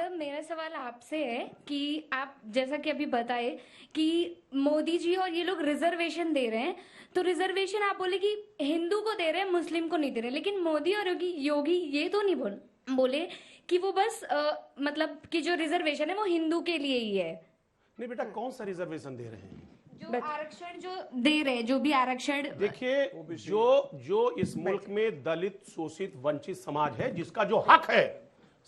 Sir मेरा सवाल आपसे है कि आप जैसा कि अभी बताए कि मोदी जी और ये लोग रिजर्वेशन दे रहे हैं, तो रिजर्वेशन आप बोले कि हिंदू को दे रहे हैं, मुस्लिम को नहीं दे रहे, लेकिन मोदी और योगी ये तो नहीं बोले कि वो बस मतलब कि जो रिजर्वेशन है वो हिंदू के लिए ही है। नहीं बेटा, कौन सा रिजर्वेशन दे रहे हैं? जो आरक्षण जो दे रहे हैं, जो भी आरक्षण, देखिए, जो इस मुल्क में दलित, शोषित, वंचित समाज है, जिसका जो हक है,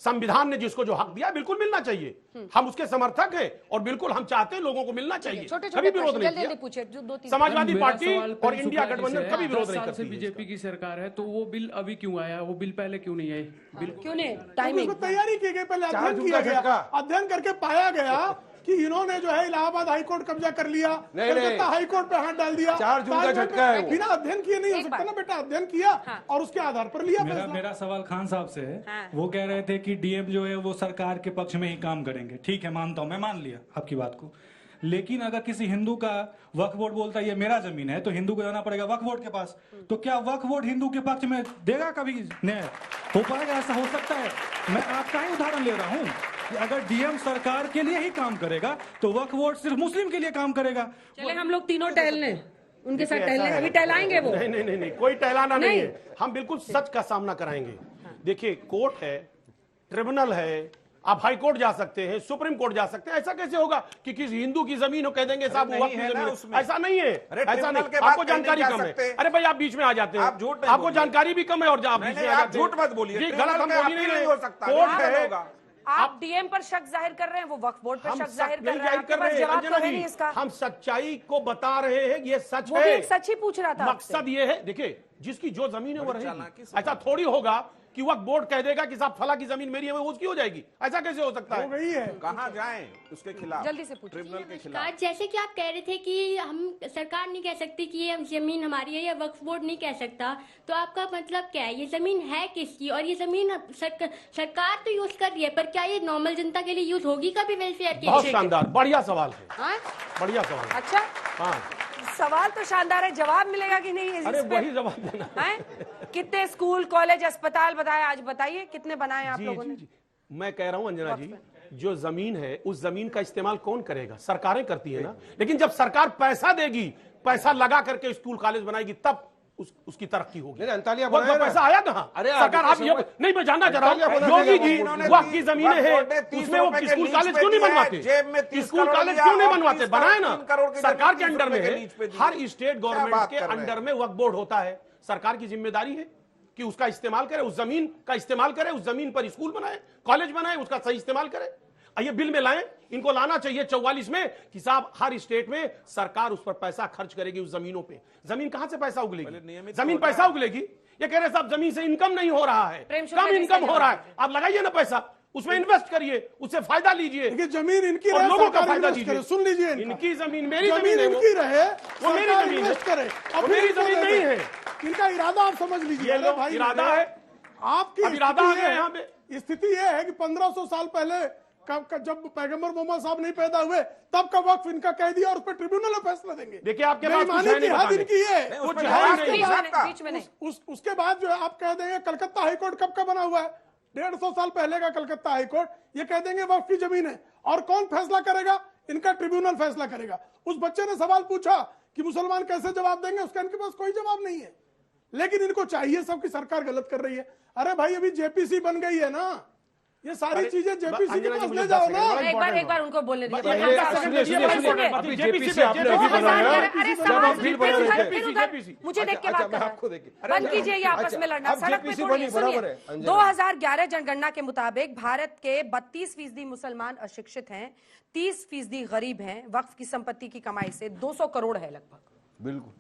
संविधान ने जिसको जो हक दिया, बिल्कुल मिलना चाहिए। हम उसके समर्थक हैं और बिल्कुल हम चाहते हैं लोगों को मिलना चाहिए। कभी विरोध नहीं किया। समाजवादी पार्टी और इंडिया गठबंधन कभी विरोध नहीं करती। बीजेपी की सरकार है, तो वो बिल अभी क्यों आया? वो बिल पहले क्यों नहीं आए? बिल क्यों नहीं? टाइमिंग तैयारी की गई, पहले अध्ययन किया गया, अध्ययन करके पाया गया कि इन्होंने जो है इलाहाबाद हाईकोर्ट कब्जा कर लिया, कलकत्ता हाईकोर्ट पे हाथ डाल दिया। 4 जून का झटका है। बिना अध्ययन किए नहीं हो सकता ना बेटा, अध्ययन किया और उसके आधार पर लिया। मेरा सवाल खान साहब से है। वो कह रहे थे कि डीएम जो है वो सरकार के पक्ष में ही काम करेंगे। ठीक है, मानता हूं, मैं मान लिया आपकी बात को। लेकिन अगर किसी हिंदू का वक्फ बोर्ड बोलता है ये मेरा जमीन है, तो हिंदू को जाना पड़ेगा वक्फ बोर्ड के पास। तो क्या वक्फ बोर्ड हिंदू के पक्ष में देगा? कभी न्याय हो पाएगा? ऐसा हो सकता है? मैं आपका ही उदाहरण ले रहा हूं कि अगर डीएम सरकार के लिए ही काम करेगा तो वक्फ बोर्ड सिर्फ मुस्लिम के लिए काम करेगा। चले हम लोग तीनों टहलने, उनके साथ टहलने, अभी टहलाएंगे वो? नहीं, कोई टहलाना नहीं है। हम बिल्कुल सच का सामना कराएंगे। देखिए, कोर्ट है, ट्रिब्यूनल है, आप हाई कोर्ट जा सकते हैं, सुप्रीम कोर्ट जा सकते हैं। ऐसा कैसे होगा कि किसी हिंदू की जमीन हो, कह देंगे साहब वो वक्त की जमीन? ऐसा नहीं है, ऐसा नहीं। आपको जानकारी कम है। अरे भाई, आप बीच में आ जाते हैं, आपको जानकारी भी कम है और आप बीच में आ जाते हैं। झूठ मत बोलिए, गलत हम बोल नहीं हो सकता। कोर्ट है। आप डीएम पर शक जाहिर कर रहे हैं, वो वक्फ बोर्ड पर शक जाहिर कर रहे हैं। आपके पास जवाब तो है नहीं इसका। हम सच्चाई को बता रहे हैं, ये सच वो है। भी एक सच ही पूछ रहा था। मकसद ये है, देखिए, जिसकी जो जमीन है वो रहेगी। ऐसा थोड़ी होगा कि वक्त बोर्ड कह देगा कि साहब फला की जमीन मेरी है, वो उसकी हो जाएगी। ऐसा कैसे हो सकता है? हो गई है। कहाँ जाएं उसके खिलाफ? जल्दी से पूछिए। ट्रिब्यूनल के खिलाफ। जैसे कि आप कह रहे थे कि हम सरकार नहीं कह सकती कि ये जमीन हमारी है, या वक्फ बोर्ड नहीं कह सकता, तो आपका मतलब क्या है? ये जमीन है किसकी? और ये जमीन सरकार तो यूज कर रही है, पर क्या ये नॉर्मल जनता के लिए यूज होगी कभी वेलफेयर के? बहुत शानदार, बढ़िया सवाल है। बढ़िया सवाल। अच्छा, हाँ, सवाल तो शानदार है, जवाब मिलेगा कि नहीं? अरे वही जवाब देना है। कितने स्कूल, कॉलेज, अस्पताल बताए? आज बताइए कितने बनाए आप लोगों ने? मैं कह रहा हूं अंजना जी, जो जमीन है उस जमीन का इस्तेमाल कौन करेगा? सरकारें करती है ना। लेकिन जब सरकार पैसा देगी, पैसा लगा करके स्कूल कॉलेज बनाएगी, तब उसकी तरक्की होगी। अंतालिया वो पैसा आया कहाँ? सरकार आप ये नहीं, मैं जानना चाह रहा हूँ, योगी जी वक्त की जमीनें हैं, उसमें वो स्कूल कॉलेज क्यों नहीं बनवाते? स्कूल कॉलेज क्यों नहीं बनवाते? बनाए ना, सरकार के अंडर में है। हर स्टेट गवर्नमेंट के अंडर में वक्फ बोर्ड होता है। सरकार की जिम्मेदारी है कि उसका इस्तेमाल करे, उस जमीन का इस्तेमाल करे, उस जमीन पर स्कूल बनाए, कॉलेज बनाए, उसका सही इस्तेमाल करे। ये बिल में लाएं, इनको लाना चाहिए 44 में कि साहब हर स्टेट में सरकार उस पर पैसा खर्च करेगी, उस जमीनों पे। जमीन कहां से पैसा उगलेगी? जमीन पैसा उगलेगी। ये कह रहे साहब जमीन से इनकम नहीं हो रहा है, कम इनकम हो रहा है। आप लगाइए ना पैसा, उसमें इन्वेस्ट करिए, उससे फायदा लीजिए। जमीन इनकी और रहे, लोगों का फायदा लीजिए। सुन लीजिए, इनकी जमीन मेरी जमीन इनकी रहे, वो मेरी जमीन करे, अब मेरी जमीन नहीं है। इनका इरादा आप समझ लीजिए। ये भाई इरादा है, आपकी इरादा है। यहाँ पे स्थिति यह है कि 1500 साल पहले जब पैगंबर मोहम्मद साहब नहीं पैदा हुए, तब का वक्फ इनका कह दिया और उस पर ट्रिब्यूनल में फैसला देंगे। देखिए, आपके पास इनकी है, उसके बाद जो है आप कह देंगे कलकत्ता हाईकोर्ट कब का बना हुआ है? 150 साल पहले का कलकत्ता हाईकोर्ट। ये कह देंगे वक्फ की जमीन है, और कौन फैसला करेगा? इनका ट्रिब्यूनल फैसला करेगा। उस बच्चे ने सवाल पूछा कि मुसलमान कैसे जवाब देंगे, उसका इनके पास कोई जवाब नहीं है। लेकिन इनको चाहिए सब की सरकार गलत कर रही है। अरे भाई, अभी जेपीसी बन गई है ना, ये सारी चीजें जेपीसी के पास ले जाओ ना। एक बार उनको बोलने दीजिए। मुझे देख के बात करना, बंद कीजिए ये आपस में लड़ना। सड़क पे छोड़िए। 2011 जनगणना के मुताबिक भारत के 32% मुसलमान अशिक्षित हैं, 30% गरीब हैं। वक्फ की संपत्ति की कमाई से 200 करोड़ है लगभग। बिल्कुल।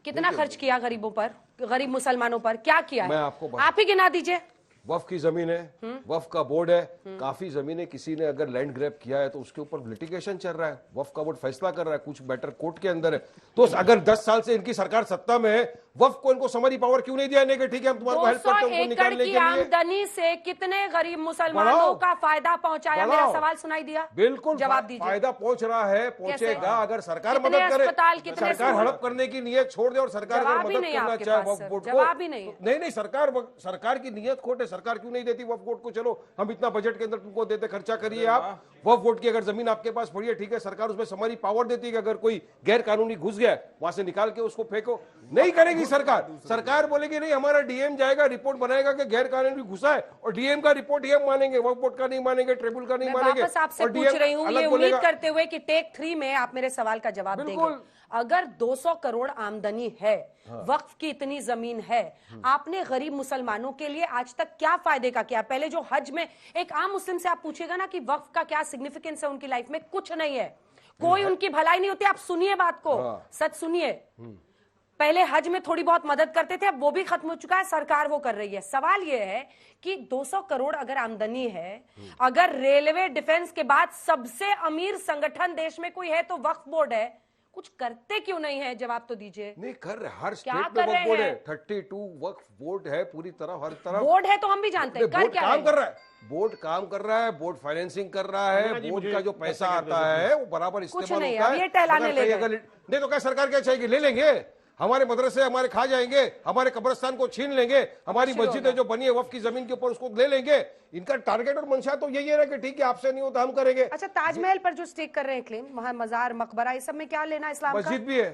कितना खर्च किया गरीबों पर, गरीब मुसलमानों पर? क्या किया है? मैं आपको आप ही गिना दीजिए। वक्फ की जमीन है, वक्फ का बोर्ड है, काफी जमीनें किसी ने अगर लैंड ग्रैब किया है तो उसके ऊपर लिटिगेशन चल रहा है, वक्फ का बोर्ड फैसला कर रहा है, कुछ मैटर कोर्ट के अंदर है। तो अगर 10 साल से इनकी सरकार सत्ता में है, वक्फ को इनको समरी पावर क्यों नहीं दिया कि ठीक है हम तुम्हारे को हेल्प करते हैं उनको 200 एकड़ निकालने की के लिए? आमदनी से कितने गरीब मुसलमानों का फायदा पहुंचाया? मेरा सवाल सुनाई दिया, बिल्कुल जवाब दीजिए। फायदा पहुंच रहा है, पहुंचेगा अगर सरकार कितने मदद करे। अस्पताल, कितने सरकार स्कूल? हड़प करने की नियत छोड़ दे और सरकार जवाब अगर ही मदद नहीं करना आपके चाहे पास, वक्फ बोर्ड को, जवाब ही नहीं। नहीं सरकार की नियत खोट है। सरकार क्यों नहीं देती वक्फ बोर्ड को? चलो हम इतना बजट के अंदर तुमको देते, खर्चा करिए आप। वक्फ बोर्ड की अगर जमीन आपके पास पड़ी है, ठीक है, सरकार उसमें समरी पावर देती है कि अगर कोई गैर कानूनी घुस गया वहां से निकाल के उसको फेंको। नहीं करेगी सरकार। सरकार बोलेगी नहीं हमारा डीएम जाएगा, रिपोर्ट बनाएगा कि गैर कानूनी घुसा है, और डीएम का रिपोर्ट ही हम मानेंगे, वक्फ बोर्ड का नहीं मानेंगे, ट्रिब्यूनल का नहीं मानेंगे। वापस आपसे और पूछ रही हूँ, अलग ये बोलेगा। उम्मीद करते हुए कि टेक 3 में आप मेरे सवाल का जवाब देंगे। अगर 200 करोड़ आमदनी है, वक्फ की इतनी जमीन है, आपने गरीब मुसलमानों के लिए आज तक क्या फायदे का किया? पहले जो हज में एक आम मुस्लिम से आप पूछेगा ना कि वक्फ का क्या सिग्निफिकेंस है उनकी लाइफ में, कुछ नहीं है, कोई उनकी भलाई नहीं होती। आप सुनिए बात को, सच सुनिए। पहले हज में थोड़ी बहुत मदद करते थे, अब वो भी खत्म हो चुका है, सरकार वो कर रही है। सवाल ये है कि 200 करोड़ अगर आमदनी है, अगर रेलवे डिफेंस के बाद सबसे अमीर संगठन देश में कोई है तो वक्फ बोर्ड है, कुछ करते क्यों नहीं है? जवाब तो दीजिए। नहीं कर रहे, हर क्या स्टेट कर में रहे वक्फ बोर्ड हैं? है, 32 वक्फ बोर्ड है पूरी तरह, हर तरफ बोर्ड है तो हम भी जानते हैं, कर बोर्ड क्या काम रहे कर हैं? रहा है। बोर्ड काम कर रहा है, बोर्ड फाइनेंसिंग कर रहा है, बोर्ड का जो पैसा आता है वो बराबर इस्तेमाल नहीं, होता अब है। ये टहलाने अगर ले कहीं गए। अगर नहीं तो क्या सरकार क्या चाहेगी? ले लेंगे हमारे मदरसे, हमारे खा जाएंगे, हमारे कब्रिस्तान को छीन लेंगे, हमारी मस्जिदें जो बनी है वक्फ की जमीन के ऊपर उसको ले लेंगे। इनका टारगेट और मंशा तो यही है ना कि ठीक है आपसे नहीं होता हम करेंगे। अच्छा, ताजमहल पर जो स्टेक कर रहे हैं क्लेम, वहां मजार मकबरा ये सब में क्या लेना इस्लाम का? मस्जिद भी है,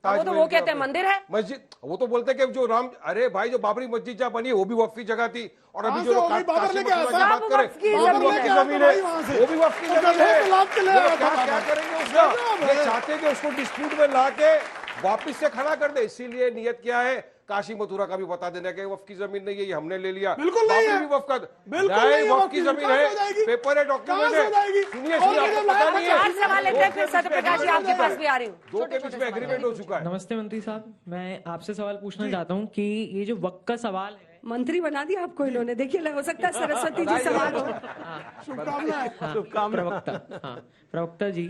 वो तो वो कहते हैं मंदिर है। मस्जिद, वो तो बोलते हैं कि जो राम, अरे भाई जो बाबरी मस्जिद जहाँ बनी है वो भी वक्फ की जगह थी, और अभी जो बाबर काशी लेके आया मथुरा की था, बात करें वक्फ की वो भी जमीन वक्फ की है। जमीन है, वो भी वक्फ की जमीन है। क्या करेंगे उसका? ये चाहते कि उसको डिस्प्यूट में लाके वापिस से खड़ा कर दे। इसीलिए नियत क्या है, काशी मथुरा का भी बता देना कि वक्फ की जमीन नहीं है, ये हमने ले लिया। बिल्कुल नहीं है, भी वक्फ का, बिल्कुल नहीं है, वक्फ की जमीन है, पेपर है, डॉक्यूमेंट है। सुनिए आपको पता नहीं है। 4 सवाल लेते हैं, फिर सत्यप्रकाश जी आपके पास भी आ रही हूँ। दो के बीच में एग्रीमेंट हो चुका है। नमस्ते मंत्री साहब, मैं आपसे सवाल पूछना चाहता हूँ कि ये जो वक्त का सवाल है, मंत्री बना दिया आपको इन्होंने, देखिए हो सकता है सरस्वती जी सवाल हो। प्रवक्ता जी,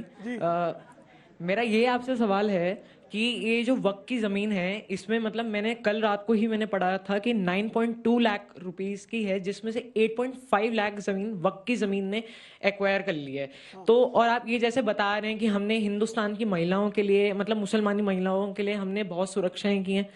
मेरा ये आपसे सवाल है कि ये जो वक्त की जमीन है, इसमें मतलब मैंने कल रात को ही मैंने पढ़ा था कि 9.2 लाख रुपीस की है, जिसमें से 8.5 लाख जमीन वक्त की जमीन ने एक्वायर कर ली है। तो और आप ये जैसे बता रहे हैं कि हमने हिंदुस्तान की महिलाओं के लिए, मतलब मुसलमानी महिलाओं के लिए हमने बहुत सुरक्षाएं की हैं,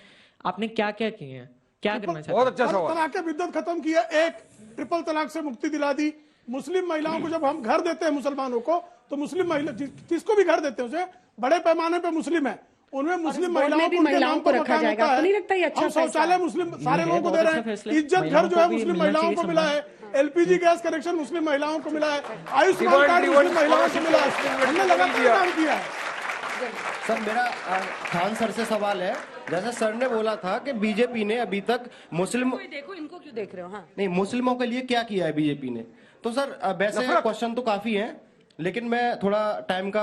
आपने क्या क्या किए हैं, क्या करना चाहते हैं? बहुत अच्छा सवाल। तलाक के बिद्दत खत्म किया, एक ट्रिपल तलाक से मुक्ति दिला दी। मुस्लिम महिलाओं को जब हम घर देते हैं मुसलमानों को, तो मुस्लिम महिला जिसको भी घर देते हैं उसे बड़े पैमाने पे मुस्लिम है, उनमें मुस्लिम महिलाओं को उनके नाम पर रखा जाएगा। आपको नहीं लगता ये अच्छा हम शौचालय मुस्लिम सारे लोगों को दे रहे हैं, इज्जत घर जो है मुस्लिम महिलाओं को मिला है, एलपीजी गैस कनेक्शन मुस्लिम महिलाओं को मिला है, आयुष्मान कार्ड मुस्लिम महिलाओं को मिला है। हमने लगातार काम किया है। सर मेरा खान सर से सवाल है, जैसे सर ने बोला था कि बीजेपी ने अभी तक मुस्लिम, देखो इनको क्यों देख रहे हो? हाँ, नहीं मुस्लिमों के लिए क्या किया है बीजेपी ने? तो सर वैसे क्वेश्चन तो काफी है, लेकिन मैं थोड़ा टाइम का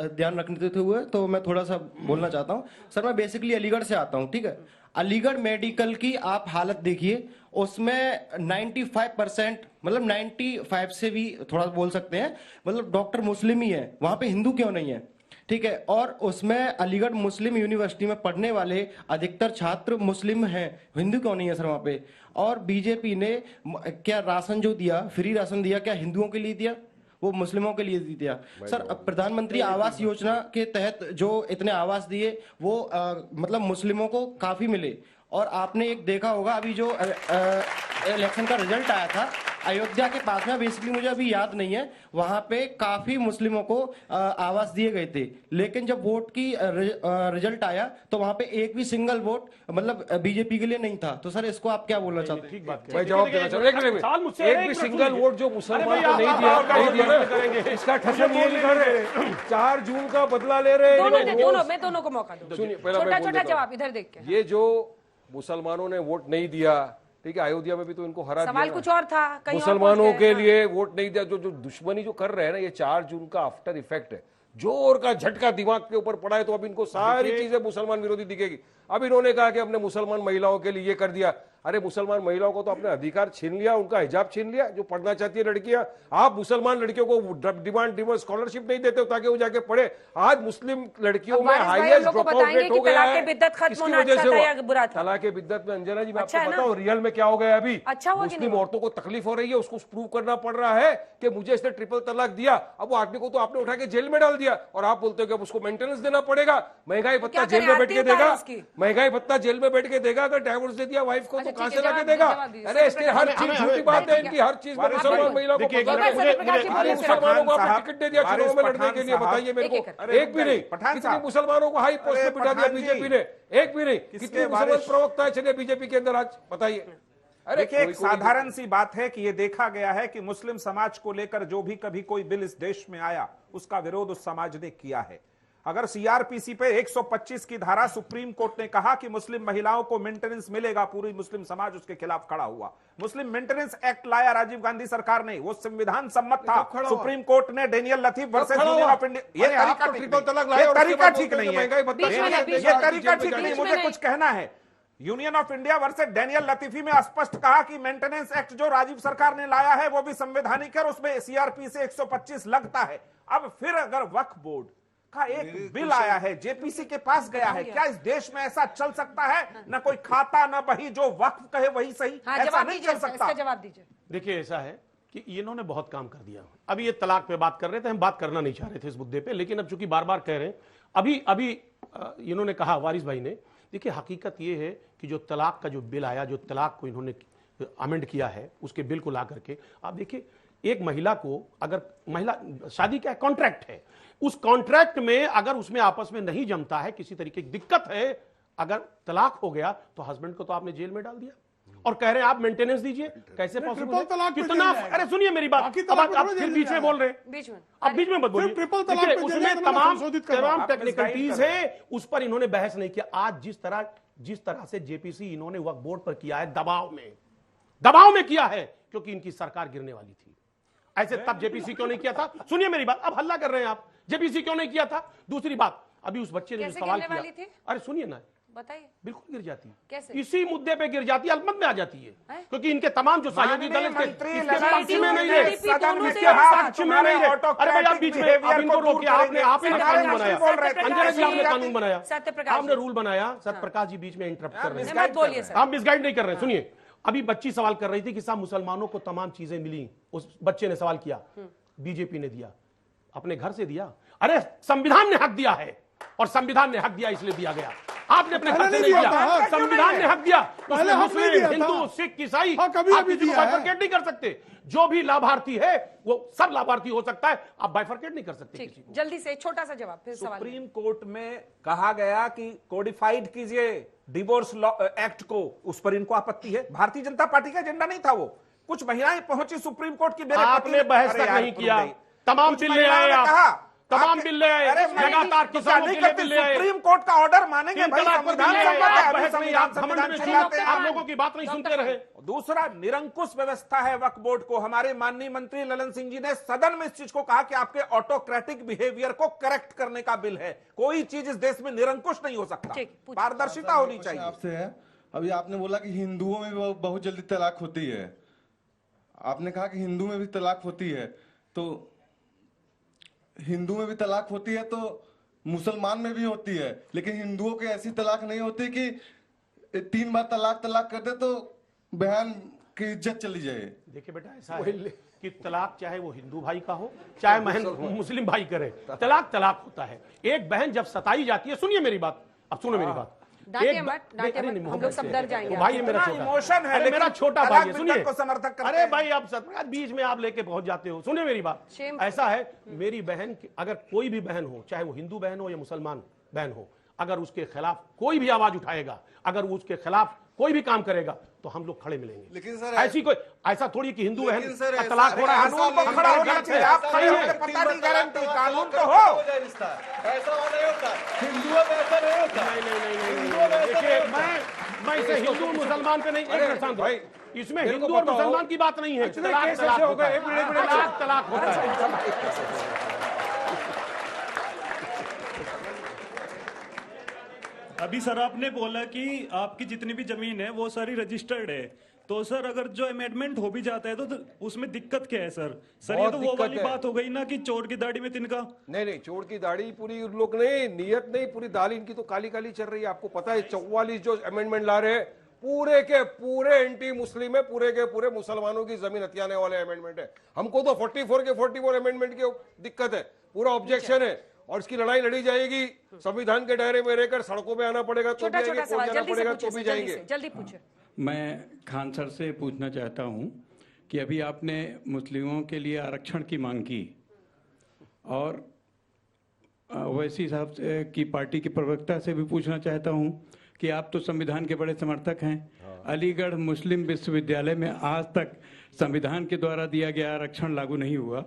ध्यान रखते हुए तो मैं थोड़ा सा बोलना चाहता हूँ। सर मैं बेसिकली अलीगढ़ से आता हूँ, ठीक है। अलीगढ़ मेडिकल की आप हालत देखिए, उसमें 95% मतलब 95 से भी थोड़ा बोल सकते हैं, मतलब डॉक्टर मुस्लिम ही है, वहां पे हिंदू क्यों नहीं है? ठीक है। और उसमें अलीगढ़ मुस्लिम यूनिवर्सिटी में पढ़ने वाले अधिकतर छात्र मुस्लिम हैं, हिंदू क्यों नहीं है सर वहां पे? और बीजेपी ने क्या राशन जो दिया, फ्री राशन दिया, क्या हिंदुओं के लिए दिया? वो मुस्लिमों के लिए दिया। सर प्रधानमंत्री आवास योजना के तहत जो इतने आवास दिए वो मतलब मुस्लिमों को काफी मिले। और आपने एक देखा होगा अभी जो इलेक्शन का रिजल्ट आया था अयोध्या के पास में, बेसिकली मुझे अभी याद नहीं है, वहां पे काफी मुस्लिमों को आवास दिए गए थे, लेकिन जब वोट की रिजल्ट आया तो वहां पे एक भी सिंगल वोट मतलब बीजेपी के लिए नहीं था। तो सर इसको आप क्या बोलना चाहते हैं? मैं जवाब देना चाहूँ। एक भी सिंगल वोट जो मुसलमान को नहीं दिया, इसका ठसम ये नहीं कर रहे, 4 जून का बदला ले रहे हैं। मैं दोनों को मौका दूं। सुनिए, छोटा छोटा जवाब इधर देख के। ये जो मुसलमानों ने वोट नहीं दिया, ठीक है, अयोध्या में भी तो इनको हरा दिया। सवाल कुछ और था, कहीं मुसलमानों के लिए वोट नहीं दिया, जो दुश्मनी जो कर रहे हैं ना, ये 4 जून का आफ्टर इफेक्ट है, जोर का झटका दिमाग के ऊपर पड़ा है, तो अब इनको सारी चीजें मुसलमान विरोधी दिखेगी। अब इन्होंने कहा कि हमने मुसलमान महिलाओं के लिए ये कर दिया। अरे मुसलमान महिलाओं को तो अपने अधिकार छीन लिया, उनका हिजाब छीन लिया, जो पढ़ना चाहती है लड़कियां। आप मुसलमान लड़कियों को डिमांड स्कॉलरशिप नहीं देते हो ताकि वो जाके पढ़े। आज मुस्लिम लड़कियों में हाईएस्ट ड्रॉपआउट रेट हो गया है। किसकी वजह से हुआ? तलाक ए बिद्दत में अंजना जी मैं आपको बताऊं रियल में क्या हो गया अभी। मुस्लिम औरतों को तकलीफ हो रही है, उसको प्रूव करना पड़ रहा है कि मुझे इसने ट्रिपल तलाक दिया। अब वो आदमी को तो आपने उठा के जेल में डाल दिया और आप बोलते हो कि अब उसको मेंटेनेंस देना पड़ेगा। महंगाई भत्ता जेल में बैठ के देगा, महंगाई भत्ता जेल में बैठ के देगा। अगर डाइवोर्स दे दिया वाइफ को तो कहां से लाके देगा? अरे इसके हर चीज झूठी बात है इनकी, हर चीज में मुसलमान महिलाओं को मुसलमानों को आपने टिकट दे दिया चुनाव में लड़ने के लिए। बताइए मेरे को, एक भी नहीं। कितने मुसलमानों को हाई पोस्ट पे बिठा दिया बीजेपी ने? एक भी नहीं। कितने मुसलमान प्रवक्ता है चले बीजेपी के अंदर आज? बताइए। देखिए एक साधारण सी बात है कि ये देखा गया है कि मुस्लिम समाज को लेकर जो भी कभी कोई बिल इस देश में आया उसका विरोध उस समाज ने किया है। अगर सीआरपीसी पे 125 की धारा सुप्रीम कोर्ट ने कहा कि मुस्लिम महिलाओं को मेंटेनेंस मिलेगा, पूरी मुस्लिम समाज उसके खिलाफ खड़ा हुआ। मुस्लिम मेंटेनेंस एक्ट लाया राजीव गांधी सरकार ने, वो संविधान सम्मत था। सुप्रीम कोर्ट ने Daniel Latif versus union of India, ये तरीका ठीक नहीं है, ये तरीका ठीक नहीं। मुझे कुछ कहना है। Union of India versus Danial Latifi में स्पष्ट कहा कि मेंटेनेंस एक्ट जो राजीव सरकार ने लाया है वो भी संवैधानिक है और उसमें सीआरपी से 125 लगता है। अब फिर अगर वक्फ बोर्ड का एक बिल आया है, जेपीसी के पास गया है, क्या इस देश में ऐसा चल सकता है? न कोई खाता न बही, जो वक्फ कहे वही सही। ऐसा नहीं चल सकता। जवाब दीजिए। देखिए ऐसा है कि इन्होंने बहुत काम कर दिया। अभी ये तलाक पे बात कर रहे थे, हम बात करना नहीं चाह रहे थे इस मुद्दे पे, लेकिन अब चूंकि बार बार कह रहे हैं, अभी इन्होंने कहा वारिस भाई ने, देखिए हकीकत ये है कि जो तलाक का जो बिल आया, जो तलाक को इन्होंने अमेंड किया है, उसके बिल को ला करके आप देखिए, एक महिला को अगर महिला शादी का कॉन्ट्रैक्ट है, उस कॉन्ट्रैक्ट में अगर उसमें आपस में नहीं जमता है, किसी तरीके की दिक्कत है, अगर तलाक हो गया तो हस्बैंड को तो आपने जेल में डाल दिया और कह रहे हैं आप मेंटेनेंस दीजिए। कैसे पॉसिबल है? कितना? अरे सुनिए मेरी बात, अब आप फिर बीच में बोल रहे हैं, अब बीच में मत बोलिए। देखिए उसमें तमाम टेक्निकलिटीज है, उस पर इन्होंने बहस नहीं किया। आज जिस तरह से जेपीसी इन्होंने वक्फ बोर्ड पर किया है, दबाव में किया है, क्योंकि इनकी सरकार गिरने वाली थी। ऐसे तब जेपीसी क्यों नहीं किया था? सुनिए मेरी बात, अब हल्ला कर रहे हैं आप, जेपीसी क्यों नहीं किया था? दूसरी बात, अभी उस बच्चे ने जो सवाल किया, अरे सुनिए ना, बताइए। बिल्कुल गिर जाती है। कैसे? इसी मुद्दे पे गिर जाती है, अल्पमत में आ जाती है, क्योंकि इनके तमाम जो सहयोगी दल इसके पक्ष में नहीं है, पक्ष में नहीं है। अरे भाई आप बीच में आप इनको रोकिए, आपने कानून बनाया, अंजना जी आपने कानून बनाया, आपने रूल बनाया, सत्यप्रकाश जी बीच में इंटरप्ट कर रहे हैं, आप मिसगाइड नहीं कर रहे हैं। सुनिए, अभी बच्ची सवाल कर रही थी कि साहब मुसलमानों को तमाम चीजें मिली, उस बच्चे ने सवाल किया, बीजेपी ने दिया, अपने घर से दिया। अरे संविधान ने हक दिया है, और संविधान ने हक दिया इसलिए दिया गया, आपने अपने घर से नहीं दिया, संविधान ने हक दिया। पहले मुस्लिम, हिंदू, सिख, ईसाई बाइफरकेट नहीं कर सकते। जो भी लाभार्थी है वो सब लाभार्थी हो सकता है, आप बाइफरकेट नहीं कर सकते किसी को। जल्दी से छोटा सा जवाब फिर सवाल। सुप्रीम कोर्ट में कहा गया कि कोडिफाइड कीजिए डिवोर्स लॉ एक्ट को, उस पर इनको आपत्ति है। भारतीय जनता पार्टी का एजेंडा नहीं था वो। कुछ महिलाएं पहुंची सुप्रीम कोर्ट की, आपने बहस तक नहीं किया, तमाम बिल ले आए आप, तमाम बिल ले आए, लगातार किसानों के लिए बिल ले आए, सुप्रीम कोर्ट का ऑर्डर मानेंगे भाई, आप लोगों की बात नहीं सुनते रहे। दूसरा, निरंकुश व्यवस्था है वक्फ बोर्ड को। हमारे माननीय मंत्री ललन सिंह जी ने सदन में इस चीज को कहा कि आपके ऑटोक्रेटिक बिहेवियर को करेक्ट करने का बिल है। कोई चीज इस देश में निरंकुश नहीं हो सकता, पारदर्शिता होनी चाहिए। आपसे है, अभी आपने बोला कि हिंदुओं में भी बहुत जल्दी तलाक होती है, आपने कहा कि हिंदू में भी तलाक होती है, तो हिंदू में भी तलाक होती है तो मुसलमान में भी होती है, लेकिन हिंदुओं की ऐसी तलाक नहीं होती कि 3 बार तलाक कर दे तो बहन की इज्जत चली जाए। देखिए बेटा, ऐसा है कि तलाक चाहे वो हिंदू भाई का हो, चाहे मुस्लिम भाई करे, तलाक होता है। एक बहन जब सताई जाती है, सुनिए मेरी बात, अब सुनो मेरी बात, हम लोग सब डर जाएंगे। भाई मेरा इमोशन है, मेरा छोटा भाई है, सुनिए। अरे भाई आप बीच में आप लेके पहुंच जाते हो, सुनिए मेरी बात। ऐसा है, मेरी बहन, अगर कोई भी बहन हो, चाहे वो हिंदू बहन हो या मुसलमान बहन हो, अगर उसके खिलाफ कोई भी आवाज उठाएगा, अगर उसके खिलाफ कोई भी काम करेगा, तो हम लोग खड़े मिलेंगे। लेकिन सर ऐसी कोई ऐसा थोड़ी कि हिंदू बहन तलाक हो रहा है, कानून को खड़ा होना चाहिए। आप सही है, पता नहीं गारंटी, कानून तो हो, ऐसा नहीं होता, हिंदुओं में ऐसा नहीं होता। नहीं, देखिए मैं इसे हिंदू और मुसलमान पे नहीं, भाई इसमें हिंदू और मुसलमान की बात नहीं है, तलाक होता है। अभी सर आपने बोला कि आपकी जितनी भी जमीन है वो सारी रजिस्टर्ड है, तो सर अगर जो अमेंडमेंट हो भी जाता है तो उसमें दिक्कत क्या है सर? सर ये तो वो वाली बात हो गई ना कि चोर की दाढ़ी में तिनका। नहीं, चोर की दाढ़ी पूरी उन लोग नहीं, नियत नहीं, पूरी दाल इनकी तो काली काली चल रही है। आपको पता है 44 जो अमेंडमेंट ला रहे हैं पूरे के पूरे एंटी मुस्लिम है, पूरे के पूरे मुसलमानों की जमीन हथियाने वाले अमेंडमेंट है। हमको तो 44 के 44 अमेंडमेंट की दिक्कत है, पूरा ऑब्जेक्शन है और इसकी लड़ाई लड़ी जाएगी। संविधान के दायरे में रहकर सड़कों पे आना पड़ेगा तो भी जाएंगे, कोर्ट जाना पड़ेगा तो भी जाएंगे। जल्दी पूछे। मैं खान सर से पूछना चाहता हूं कि अभी आपने मुस्लिमों के लिए आरक्षण की मांग की और ओवैसी साहब की पार्टी के प्रवक्ता से भी पूछना चाहता हूं कि आप तो संविधान के बड़े समर्थक हैं। अलीगढ़ मुस्लिम विश्वविद्यालय में आज तक संविधान के द्वारा दिया गया आरक्षण लागू नहीं हुआ,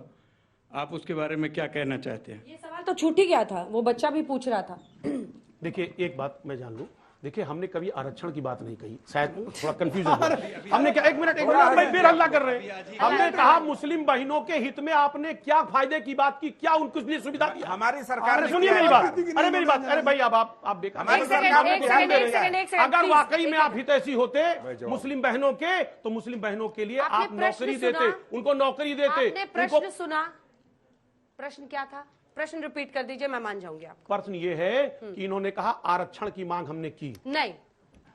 आप उसके बारे में क्या कहना चाहते हैं? ये सवाल तो छूट ही गया था, वो बच्चा भी पूछ रहा था। देखिए एक बात मैं जान लूं, देखिए हमने कभी आरक्षण की बात नहीं कही, शायद थोड़ा कंफ्यूजन हमने क्या, एक मिनट फिर हल्ला कर रहे हैं। हमने कहा मुस्लिम बहनों के हित में आपने क्या फायदे की बात की, क्या उनको लिए सुविधा दी? हमारी सरकार, सुनिए मेरी बात, अरे मेरी बात, अरे भाई अब आप देखा, हमारी सरकार ने ध्यान दे रही है। अगर वाकई में आप हितैषी होते मुस्लिम बहनों के तो मुस्लिम बहनों के लिए आप नौकरी देते, उनको नौकरी देते। प्रश्न सुना, प्रश्न क्या था? प्रश्न रिपीट कर दीजिए, मैं मान जाऊंगी आपको। प्रश्न ये है कि इन्होंने कहा आरक्षण की मांग हमने की नहीं,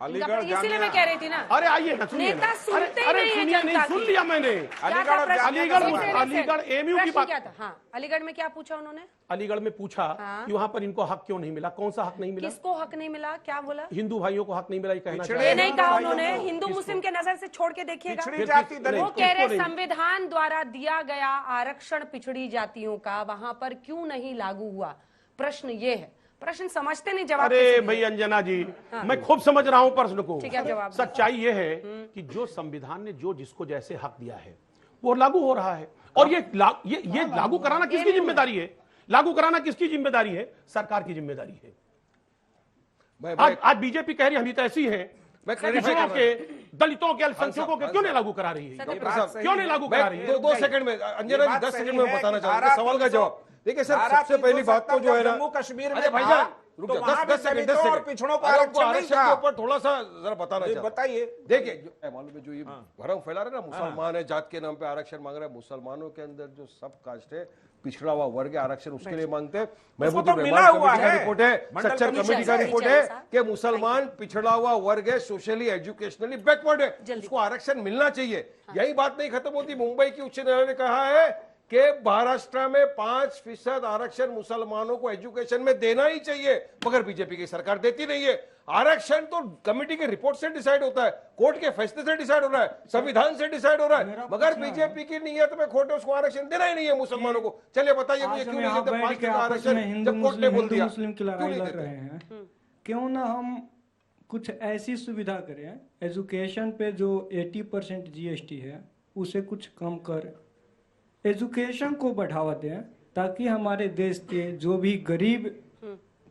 अलीगढ़ इसीलिए मैं कह रही थी ना। अरे आइए ना, सुनिए नेता सुनते अरे नहीं सुनिए, नहीं सुन लिया मैंने। अलीगढ़ एमयू की बात क्या था? हाँ, अलीगढ़ में क्या पूछा उन्होंने? अलीगढ़ में पूछा कि वहां पर इनको हक क्यों नहीं मिला, कौन सा हक नहीं मिला, किसको हक नहीं मिला, क्या बोला? हिंदू भाइयों को हक नहीं मिला, ये कहना ये नहीं कहा उन्होंने। हिंदू मुस्लिम के नजर से छोड़ के देखिएगा, वो कह रहे संविधान द्वारा दिया गया आरक्षण पिछड़ी जातियों का वहां पर क्यों नहीं लागू हुआ। प्रश्न ये है, प्रश्न समझते नहीं, जवाब। अरे भाई अंजना जी, मैं खूब समझ रहा हूं प्रश्न को। ठीक है, जवाब। सच्चाई ये है कि जो संविधान ने जो जिसको जैसे हक दिया है वो लागू हो रहा है, और ये लागू कराना किसकी जिम्मेदारी है? लागू कराना किसकी जिम्मेदारी है? सरकार की जिम्मेदारी है। आज बीजेपी कह रही हम हितैषी है, पिछड़ों के, दलितों के, अल्पसंख्यकों के क्यों नहीं लागू करा रही है? क्यों नहीं लागू करा रही है? 2 सेकंड में अंजना जी, 10 सेकंड में बताना चाहूंगा सवाल का जवाब। देखिए सर, सबसे पहली बात तो जो है ना, जम्मू कश्मीर में भैया रुक जाओ, 10 सेकंड और पिछड़ों को आरक्षण के ऊपर थोड़ा सा जरा बताना चाहिए। बताइए। देखिए मालूम है जो ये भरम फैला रहे ना, मुसलमान है, जात के नाम पे आरक्षण मांग रहे हैं। मुसलमानों के अंदर जो सब कास्ट है, पिछड़ा हुआ वर्ग है, आरक्षण उसके लिए मांगते हैं। महबूब रहमान का रिपोर्ट है, सच्चर कमेटी का रिपोर्ट है कि मुसलमान पिछड़ा हुआ वर्ग है, सोशली एजुकेशनली बैकवर्ड है, उसको आरक्षण मिलना चाहिए। यही बात नहीं खत्म होती। मुंबई की उच्च न्यायालय ने कहा है कि महाराष्ट्र में 5% आरक्षण मुसलमानों को एजुकेशन में देना ही चाहिए, मगर बीजेपी की सरकार देती नहीं है। आरक्षण तो कमेटी के रिपोर्ट से डिसाइड होता है, कोर्ट के फैसले से डिसाइड हो रहा है, संविधान से डिसाइड हो रहा है, मगर बीजेपी की नीयत में खोटे उसको आरक्षण देना ही नहीं है मुसलमानों को। चलिए बताइए मुझे क्यों नहीं देते 5% आरक्षण, जब कोर्ट ने बोल दिया। मुस्लिम की लड़ाई लड़ रहे हैं, क्यों ना हम कुछ ऐसी सुविधा करें, एजुकेशन पे जो 80% GST है उसे कुछ कम कर एजुकेशन को बढ़ावा दें, ताकि हमारे देश के जो भी गरीब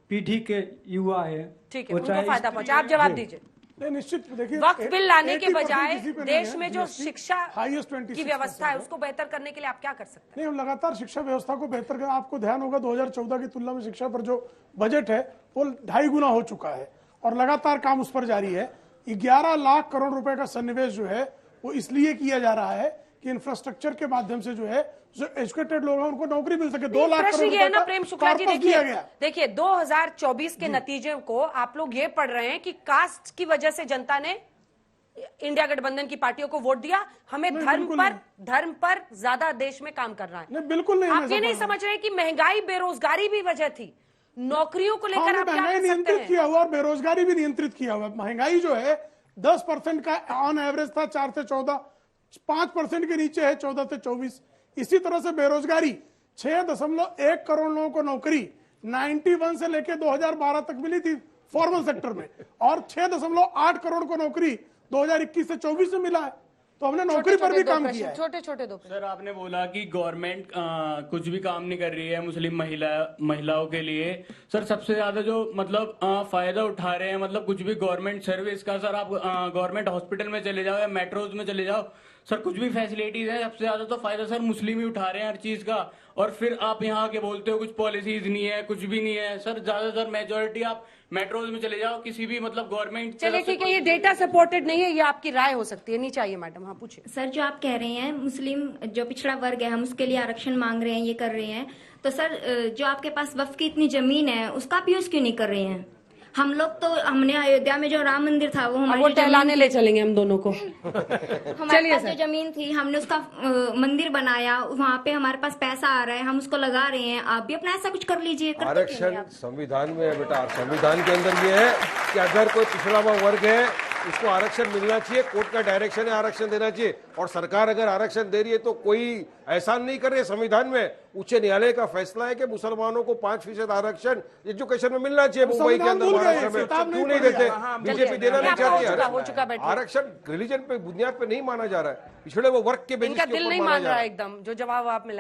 पीढ़ी के युवा है, ठीक है, उनको फायदा पहुंचे। आप जवाब दीजिए। निश्चित देखिए, वक्त बिल लाने के बजाय देश में जो शिक्षा की व्यवस्था है उसको बेहतर करने के लिए आप क्या कर सकते हैं? नहीं, हम लगातार शिक्षा व्यवस्था को बेहतर कर, आपको ध्यान होगा 2014 की तुलना में शिक्षा पर जो बजट है वो 2.5 गुना हो चुका है और लगातार काम उस पर जारी है। 11 लाख करोड़ रुपए का सन्निवेश जो है वो इसलिए किया जा रहा है कि इंफ्रास्ट्रक्चर के माध्यम से जो है जो एजुकेटेड लोग हैं उनको नौकरी मिल सके। 2 लाख करोड़ रुपए ना प्रेम शुक्ला जी, देखिए 2024 के नतीजे को आप लोग ये पढ़ रहे हैं कि कास्ट की वजह से जनता ने इंडिया गठबंधन की पार्टियों को वोट दिया। हमें धर्म पर ज्यादा देश में काम करना है। बिल्कुल नहीं, आप ये नहीं समझ रहे कि महंगाई बेरोजगारी भी वजह थी, नौकरियों को लेकर आप महंगाई नियंत्रित किया हुआ और बेरोजगारी भी नियंत्रित किया हुआ। महंगाई जो है 10% का ऑन एवरेज था, 4 से 14, 5% के नीचे है 14 से 24। इसी तरह से बेरोजगारी 6.1 करोड़ लोगों को नौकरी 91 से लेकर 2012 तक मिली थी फॉर्मल सेक्टर में, और 6.8 करोड़ को नौकरी 2021 से 24 में मिला है। तो हमने नौकरी पर भी काम किया है। छोटे छोटे दो सर, आपने बोला कि गवर्नमेंट कुछ भी काम नहीं कर रही है मुस्लिम महिलाओं के लिए। सर सबसे ज्यादा जो मतलब फायदा उठा रहे हैं, मतलब कुछ भी गवर्नमेंट सर्विस का, सर आप गवर्नमेंट हॉस्पिटल में चले जाओ या मेट्रोज में चले जाओ, सर कुछ भी फैसिलिटीज है, सबसे ज्यादा तो फायदा सर मुस्लिम ही उठा रहे हैं हर चीज का। और फिर आप यहाँ आके बोलते हो कुछ पॉलिसीज नहीं है, कुछ भी नहीं है। सर ज्यादातर मेजोरिटी आप मेट्रोज में चले जाओ, किसी भी मतलब गवर्नमेंट। चलिए ठीक है, ये डेटा सपोर्टेड नहीं है, ये आपकी राय हो सकती है, नहीं चाहिए मैडम। हाँ पूछिए। सर, जो आप कह रहे हैं मुस्लिम जो पिछड़ा वर्ग है हम उसके लिए आरक्षण मांग रहे हैं, ये कर रहे हैं, तो सर जो आपके पास वक्फ की इतनी जमीन है उसका आप यूज क्यों नहीं कर रहे हैं? हम लोग तो, हमने अयोध्या में जो राम मंदिर था वो हमारे टहलाने ले चलेंगे हम दोनों को। हमारे पास जो जमीन थी हमने उसका मंदिर बनाया, वहाँ पे हमारे पास पैसा आ रहा है, हम उसको लगा रहे हैं, आप भी अपना ऐसा कुछ कर लीजिए। आरक्षण संविधान में है बेटा, संविधान के अंदर ये है कि अगर कोई पिछड़ा हुआ वर्ग है उसको आरक्षण मिलना चाहिए, कोर्ट का डायरेक्शन है आरक्षण देना चाहिए, और सरकार अगर आरक्षण दे रही है तो कोई एहसान नहीं कर रही है। संविधान में उच्च न्यायालय का फैसला है कि मुसलमानों को 5% आरक्षण एजुकेशन में मिलना चाहिए। मुंबई के अंदर महाराष्ट्र में क्यों नहीं देते? बीजेपी देना नहीं चाहती है। आरक्षण रिलीजन पे बुनियाद पे नहीं माना जा रहा है, पिछड़े वो वर्ग के बेसिस के ऊपर दिल नहीं मान रहा है एकदम, जो जवाब आप मिला।